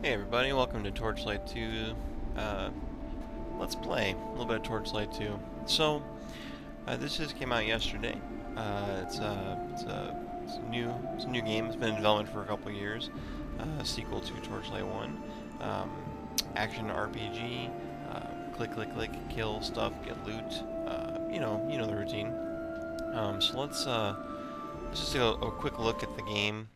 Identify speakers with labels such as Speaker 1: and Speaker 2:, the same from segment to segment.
Speaker 1: Hey everybody, welcome to Torchlight 2. Let's play a little bit of Torchlight 2. So, this just came out yesterday. It's a new game. It's been in development for a couple years. Sequel to Torchlight 1. Action RPG. Click, click, click, kill stuff, get loot. You know the routine. So let's just take a quick look at the game.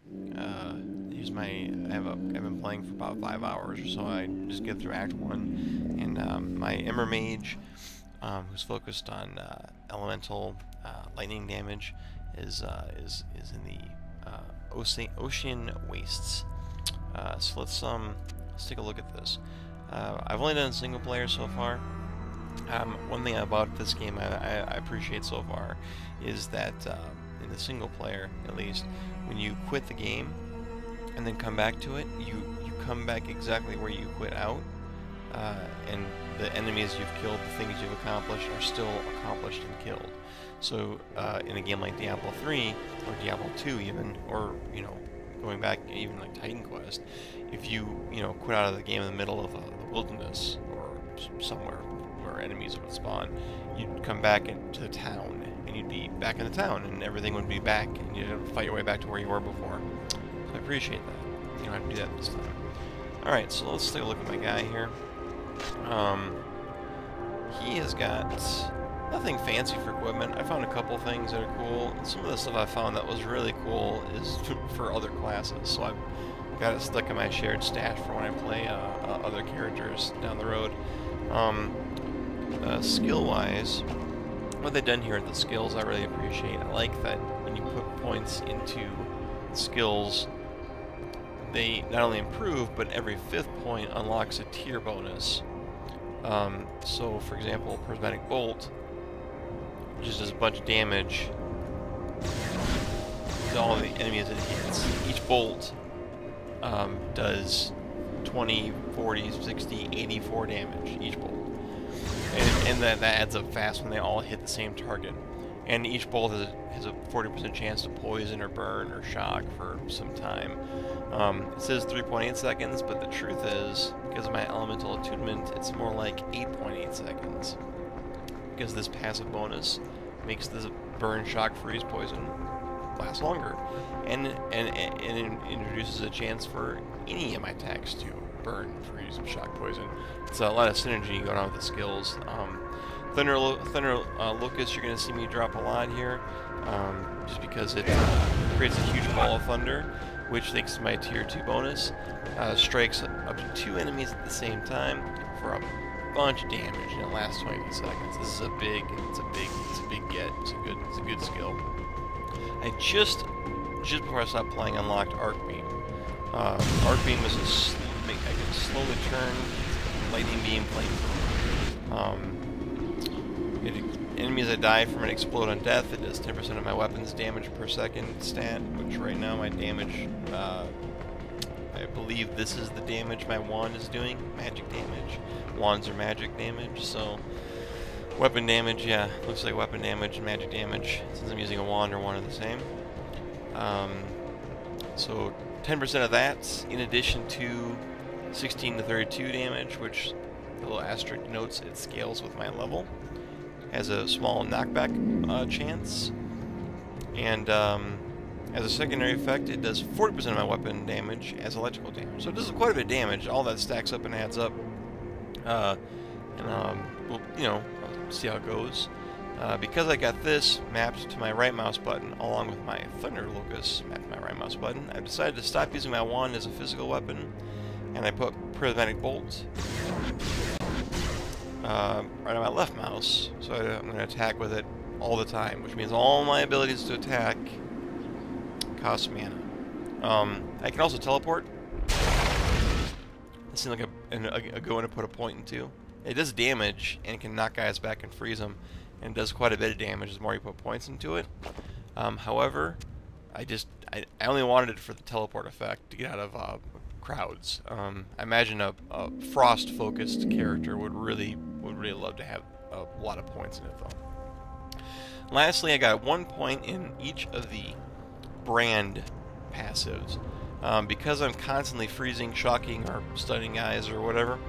Speaker 1: Here's I've been playing for about 5 hours or so. I just get through Act 1, and my Ember Mage, who's focused on elemental lightning damage, is in the ocean wastes. So let's take a look at this. I've only done single player so far. One thing about this game I appreciate so far is that in the single player, at least, when you quit the game and then come back to it, you come back exactly where you quit out, and the enemies you've killed, the things you've accomplished, are still accomplished and killed. So in a game like Diablo 3 or Diablo 2 even, or going back even like Titan Quest, if you quit out of the game in the middle of the wilderness or somewhere where enemies would spawn, you'd come back into the town and you'd be back in the town and everything would be back and you'd have to fight your way back to where you were before. So I appreciate that. You don't have to do that this time. Alright, so let's take a look at my guy here. He has got nothing fancy for equipment. I found a couple things that are cool. Some of the stuff I found that was really cool is for other classes, so I've got it stuck in my shared stash for when I play other characters down the road. Skill-wise, what they've done here at the skills I really appreciate. I like that when you put points into skills, they not only improve, but every 5th point unlocks a tier bonus. So, for example, Prismatic Bolt just does a bunch of damage to all the enemies it hits. Each bolt does 20, 40, 60, 84 damage, each bolt. And that adds up fast when they all hit the same target. And each bolt has a 40% chance to poison or burn or shock for some time. It says 3.8 seconds, but the truth is, because of my elemental attunement, it's more like 8.8 seconds. Because this passive bonus makes this burn, shock, freeze, poison last longer. And it introduces a chance for any of my attacks to burn, freeze, shock, poison. It's a lot of synergy going on with the skills. Thunder Locust, you're going to see me drop a lot here, just because it creates a huge ball of thunder, which thanks to my tier 2 bonus, strikes up to 2 enemies at the same time for a bunch of damage, and it lasts 22 seconds. This is a big get. It's a good skill. I just before I stopped playing, unlocked Arc Beam. Arc Beam is I can slowly turn lightning beam flamethrower. Enemies that die from it explode on death. It does 10% of my weapon's damage per second stat, which right now my damage, I believe this is the damage my wand is doing, magic damage. Wands are magic damage, so weapon damage, yeah, looks like weapon damage and magic damage, since I'm using a wand or one are the same. So 10% of that, in addition to 16 to 32 damage, which the little asterisk notes it scales with my level. Has a small knockback chance, and as a secondary effect, it does 40% of my weapon damage as electrical damage. So it does quite a bit of damage. All that stacks up and adds up, we'll see how it goes. Because I got this mapped to my right mouse button, along with my Thunder Locust mapped to my right mouse button, I've decided to stop using my wand as a physical weapon, and I put Prismatic Bolt right on my left mouse, so I'm going to attack with it all the time, which means all my abilities to attack cost mana. I can also teleport. It seems like a good one to put a point into. It does damage, and it can knock guys back and freeze them, and it does quite a bit of damage the more you put points into it. However, I only wanted it for the teleport effect to get out of crowds. I imagine a frost-focused character would really love to have a lot of points in it, though. Lastly, I got 1 point in each of the brand passives. Because I'm constantly freezing, shocking, or stunning guys or whatever,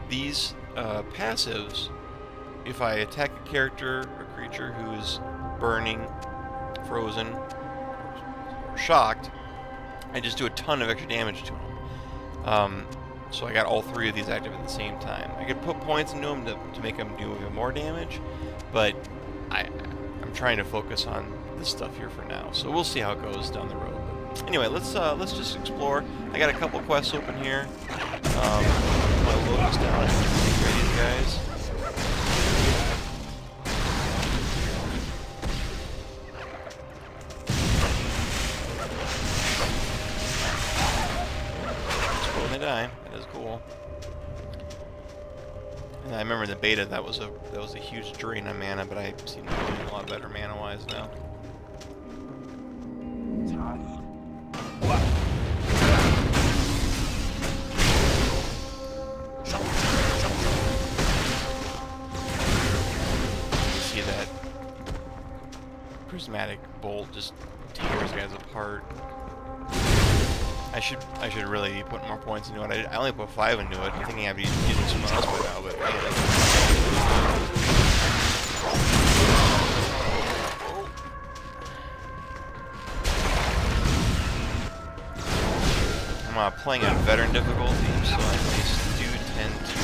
Speaker 1: these passives, if I attack a character or creature who is burning, frozen, or shocked, I just do a ton of extra damage to them. So I got all three of these active at the same time. I could put points into them to make them do even more damage, but I'm trying to focus on this stuff here for now. So we'll see how it goes down the road. But anyway, let's just explore. I got a couple quests open here. My locust down and take care of these guys. Die. That is cool. And I remember in the beta that was a huge drain on mana, but I seem to be doing a lot better mana-wise now. You see that prismatic bolt just tears guys apart. I should really put more points into it. I only put 5 into it. I'm thinking I'd be using someone else by now, but man. I'm playing on veteran difficulty, so I at least do tend to.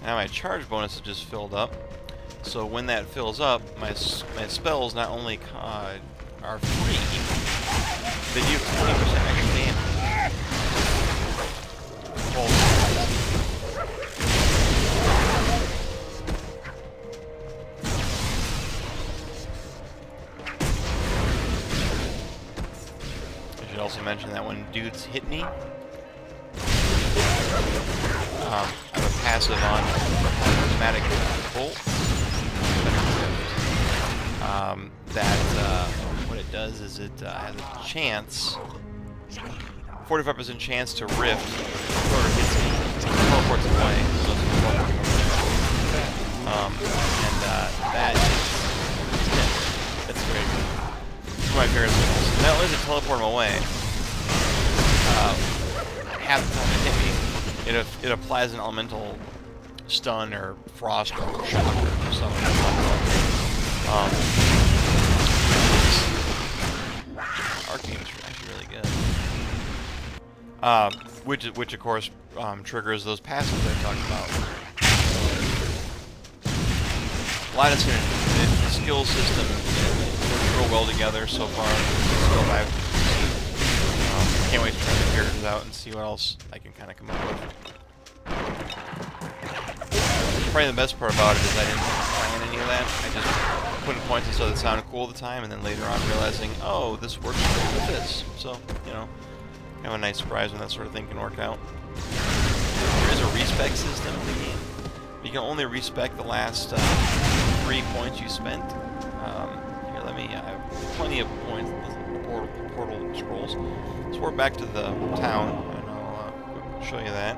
Speaker 1: Now my charge bonus is just filled up, so when that fills up, my spells not only are free, they do 20% extra damage. I should also mention that when dudes hit me, I have a passive on prismatic bolt. What it does is it has a chance, 45% chance to rift whoever hits me, teleports away. So that's very good. It's one of my favorite skills. Not only does it teleport them away, half the time it hit me, it applies an elemental stun or frost or shock or something. Arcane is actually really good. Which of course triggers those passives I talked about. A lot of synergy. The skill system works real well together so far. Can't wait to try the characters out and see what else I can kind of come up with. Probably the best part about it is I didn't plan any of that. I just put in points and stuff that sounded cool at the time, and then later on realizing, oh, this works great with this. So, you know, kind of a nice surprise when that sort of thing can work out. There is a respec system in the game. You can only respec the last 3 points you spent. Here, let me. I have plenty of points. Portal scrolls. So we're back to the town, and I'll show you that.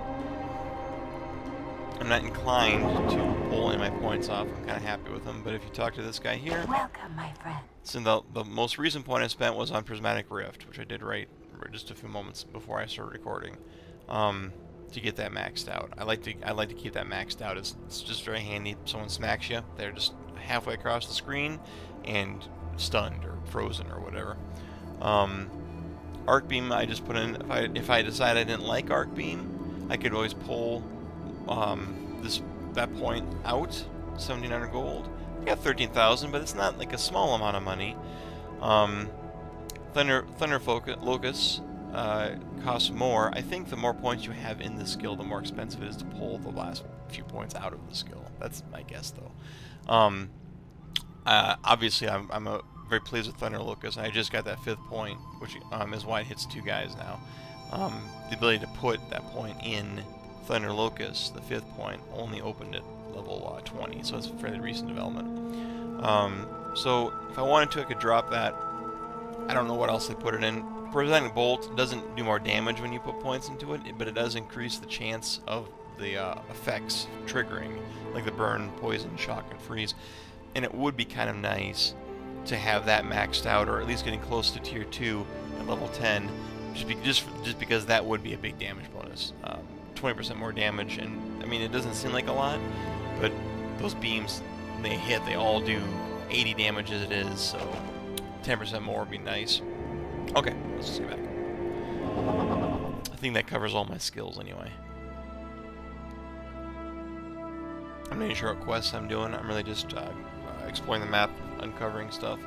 Speaker 1: I'm not inclined to pull any of my points off. I'm kind of happy with them. But if you talk to this guy here,
Speaker 2: welcome, my friend.
Speaker 1: So the most recent point I spent was on Prismatic Rift, which I did right just a few moments before I started recording, to get that maxed out. I like to keep that maxed out. It's just very handy. If someone smacks you, they're just halfway across the screen and stunned or frozen or whatever. Arc Beam I just put in. If I decide I didn't like Arc Beam, I could always pull that point out. 1,700 gold. I got 13,000, but it's not like a small amount of money. Thunder Locust costs more. I think the more points you have in the skill, the more expensive it is to pull the last few points out of the skill. That's my guess, though. Obviously, I'm very pleased with Thunder Locust. I just got that 5th point, which is why it hits 2 guys now. The ability to put that point in Thunder Locust, the 5th point, only opened at level 20, so it's a fairly recent development. So if I wanted to, I could drop that. I don't know what else they put it in. Prismatic Bolt doesn't do more damage when you put points into it, but it does increase the chance of the effects triggering, like the burn, poison, shock, and freeze. And it would be kind of nice to have that maxed out, or at least getting close to tier 2 at level 10, just because that would be a big damage bonus. 20% more damage, and I mean, it doesn't seem like a lot, but those beams, when they hit, they all do 80 damage as it is, so 10% more would be nice. Okay, let's just get back. I think that covers all my skills anyway. I'm not even sure what quests I'm doing. I'm really just exploring the map, uncovering stuff,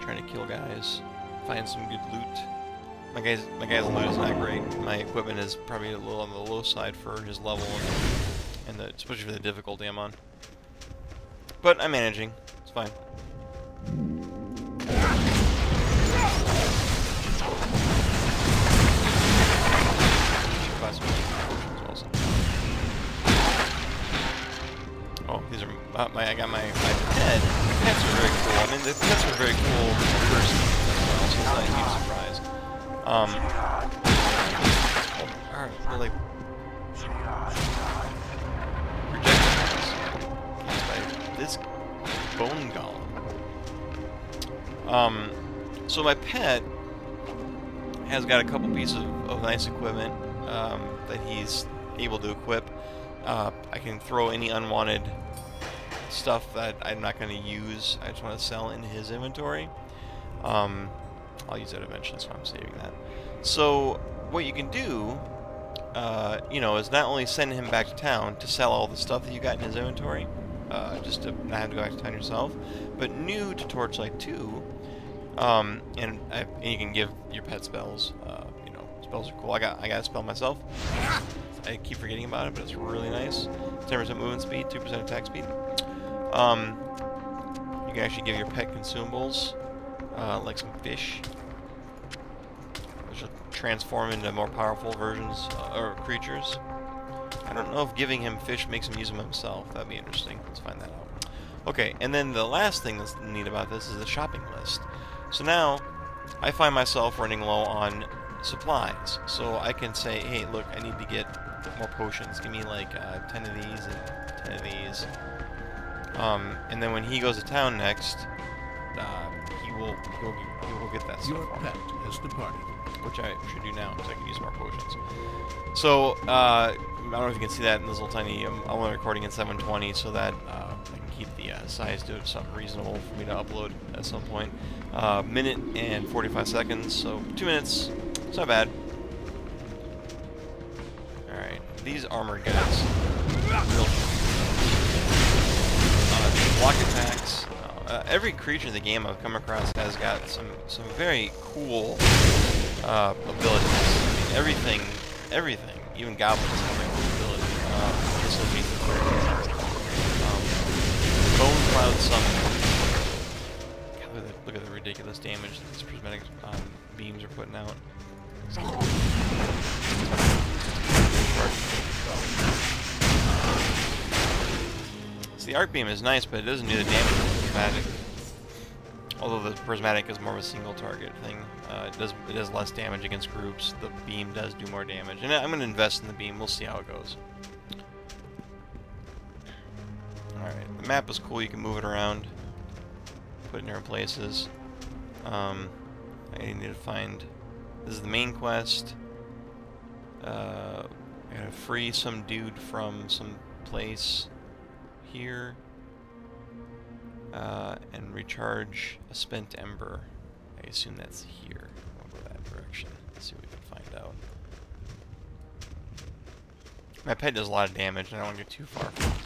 Speaker 1: trying to kill guys, find some good loot. My guy's loot is not great. My equipment is probably a little on the low side for his level, and especially for the difficulty I'm on. But I'm managing. It's fine. Oh, these are I got my pet. Pets are very cool. I mean, the pets are very cool first as well, so it's not a huge surprise. Alright, they're like projectiles by this bone golem. So my pet has got a couple pieces of nice equipment that he's able to equip. I can throw any unwanted stuff that I'm not going to use. I just want to sell in his inventory. I'll use that eventually, so I'm saving that. So what you can do, you know, is not only send him back to town to sell all the stuff that you got in his inventory, just to not have to go back to town yourself, but new to Torchlight 2, and you can give your pet spells. You know, spells are cool. I got a spell myself. I keep forgetting about it, but it's really nice. 10% movement speed, 2% attack speed. You can actually give your pet consumables, like some fish, which will transform into more powerful versions or creatures. I don't know if giving him fish makes him use them himself. That'd be interesting. Let's find that out. Okay, and then the last thing that's neat about this is the shopping list. So now, I find myself running low on supplies. So I can say, hey, look, I need to get more potions. Give me like 10 of these and 10 of these. And then when he goes to town next, he will get that stuff.
Speaker 2: Your pet has departed.
Speaker 1: Which I should do now, because I can use more potions. So, I don't know if you can see that in this little tiny... I'm only recording in 720, so that I can keep the size to something reasonable for me to upload at some point. Minute and 45 seconds, so 2 minutes. It's not bad. Alright, these armored guys. Real block attacks. Every creature in the game I've come across has got some very cool abilities. I mean, everything. Even goblins have a cool ability. This will be Bone Cloud Summon. God, look at the ridiculous damage that these prismatic beams are putting out. So the arc beam is nice, but it doesn't do the damage of the prismatic. Although the prismatic is more of a single target thing. It does less damage against groups. The beam does do more damage. And I'm going to invest in the beam. We'll see how it goes. Alright, the map is cool. You can move it around. Put it in different places. I need to find... This is the main quest. I gotta free some dude from some place here. And recharge a spent ember. I assume that's here. We'll go that direction. Let's see what we can find out. My pet does a lot of damage, and I don't want to get too far from it.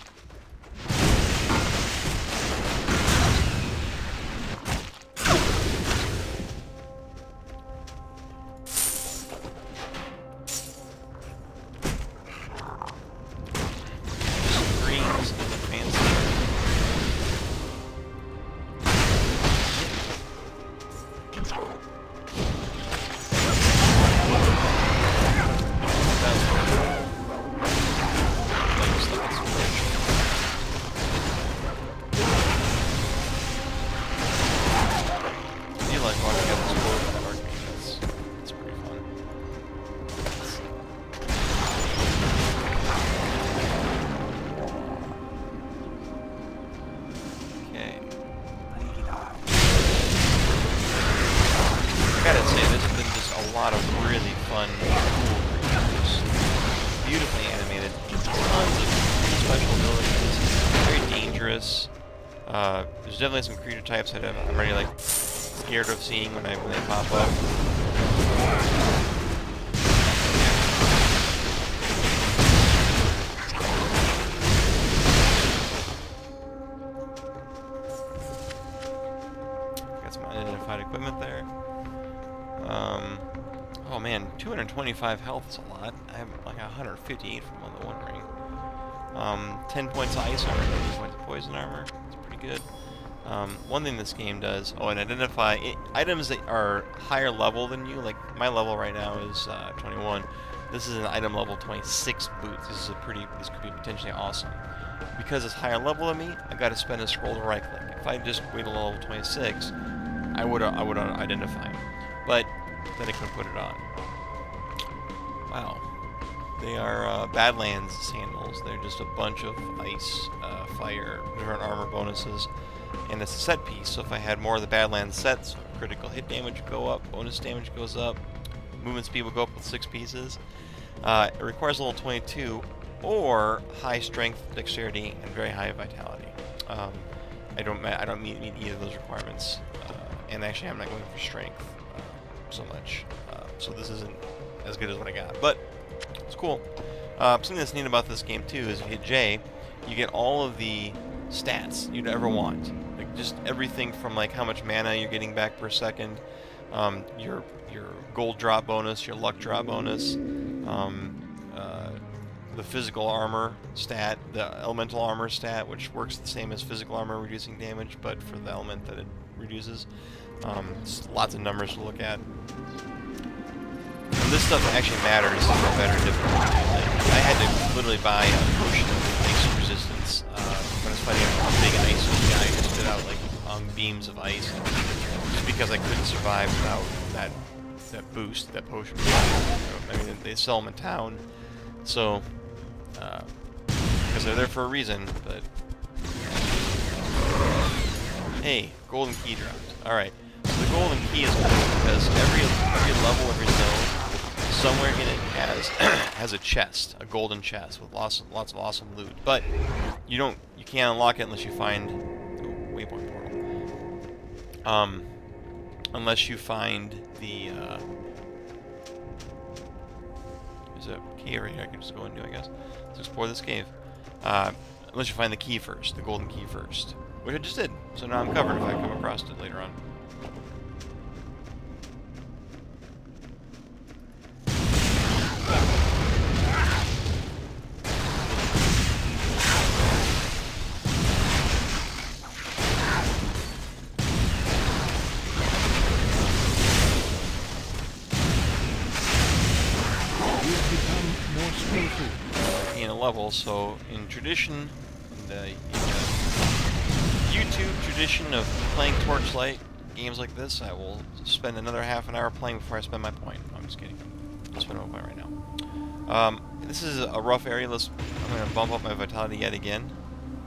Speaker 1: gotta say, this has been just a lot of really fun, cool creatures. Beautifully animated, tons of special abilities, very dangerous. There's definitely some creature types that I'm already like scared of seeing when they pop up. Got some unidentified equipment there. Oh man, 225 health is a lot. I have like 158 from the One Ring. 10 points of ice armor, 10 points of poison armor. It's pretty good. One thing this game does, and identify items that are higher level than you. Like my level right now is 21. This is an item level 26 boots. This could be potentially awesome. Because it's higher level than me, I've got to spend a scroll to right click. If I just wait till level 26, I would identify them. But then I couldn't put it on. Wow. They are Badlands sandals. They're just a bunch of ice, fire, different armor bonuses. And it's a set piece, so if I had more of the Badlands sets, critical hit damage would go up, bonus damage goes up, movement speed will go up with 6 pieces. It requires level 22, or high strength, dexterity, and very high vitality. I don't meet either of those requirements, and actually I'm not going for strength so much. So this isn't as good as what I got, but it's cool. Something that's neat about this game too is if you hit J, you get all of the stats you'd ever want. Like just everything from like how much mana you're getting back per second, your gold drop bonus, your luck drop bonus, the physical armor stat, the elemental armor stat, which works the same as physical armor, reducing damage, but for the element that it reduces. Lots of numbers to look at. And this stuff actually matters for better difficulty. Like, I had to literally buy a potion of ice resistance when I was fighting a big ice guy who spit out like beams of ice, just because I couldn't survive without that boost, that potion. I mean, they sell them in town, so because they're there for a reason. But hey, golden key dropped. All right. So the golden key is cool because every level, every zone, somewhere in it has a chest, a golden chest with lots of awesome loot. But you can't unlock it unless you find waypoint portal. Unless you find the there's a cave right here I can just go into, I guess. Let's explore this cave. Unless you find the key first, the golden key first, which I just did. So now I'm covered if I come across it later on. Level. So in tradition, the YouTube tradition of playing Torchlight games like this, I will spend another half an hour playing before I spend my point. No, I'm just kidding. I'll spend my point right now. This is a rough area. I'm going to bump up my vitality yet again.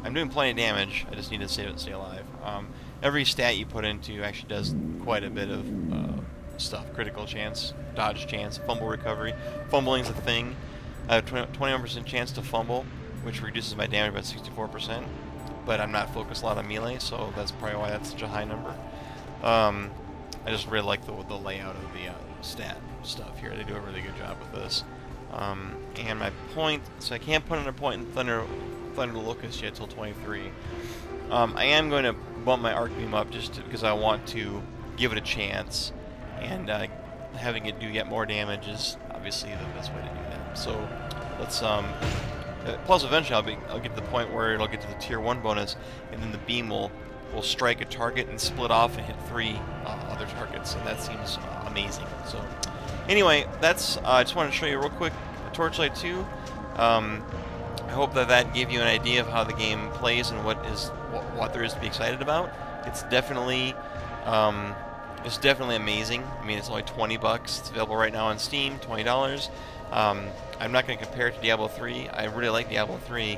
Speaker 1: I'm doing plenty of damage. I just need to stay alive. Every stat you put into actually does quite a bit of stuff. Critical chance, dodge chance, fumble recovery. Fumbling's a thing. I have a 21% chance to fumble, which reduces my damage by 64%, but I'm not focused a lot on melee, so that's probably why that's such a high number. I just really like the layout of the stat stuff here. They do a really good job with this. And my point, so I can't put in a point in Thunder Locust yet till 23. I am going to bump my arc beam up just because I want to give it a chance, and having it do yet more damage is obviously the best way to do that. So let's plus eventually I'll get to the point where it'll get to the tier 1 bonus, and then the beam will strike a target and split off and hit 3 other targets, and that seems amazing. So anyway, that's I just wanted to show you real quick Torchlight 2. I hope that gave you an idea of how the game plays and what there is to be excited about. It's definitely amazing. I mean, it's only $20. It's available right now on Steam, $20. I'm not going to compare it to Diablo 3. I really like Diablo 3.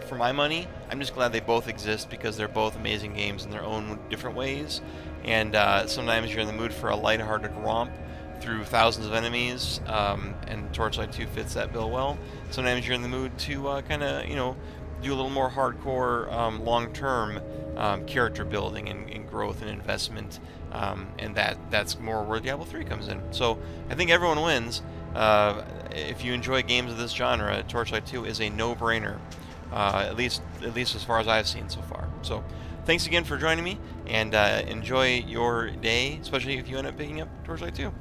Speaker 1: For my money, I'm just glad they both exist because they're both amazing games in their own different ways. and sometimes you're in the mood for a lighthearted romp through thousands of enemies, and Torchlight 2 fits that bill well. Sometimes you're in the mood to kind of, do a little more hardcore, long-term character building and growth and investment, and that's more where Diablo 3 comes in. So I think everyone wins. If you enjoy games of this genre, Torchlight 2 is a no-brainer, at least as far as I've seen so far. So thanks again for joining me, and enjoy your day, especially if you end up picking up Torchlight 2.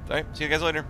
Speaker 1: Alright, see you guys later.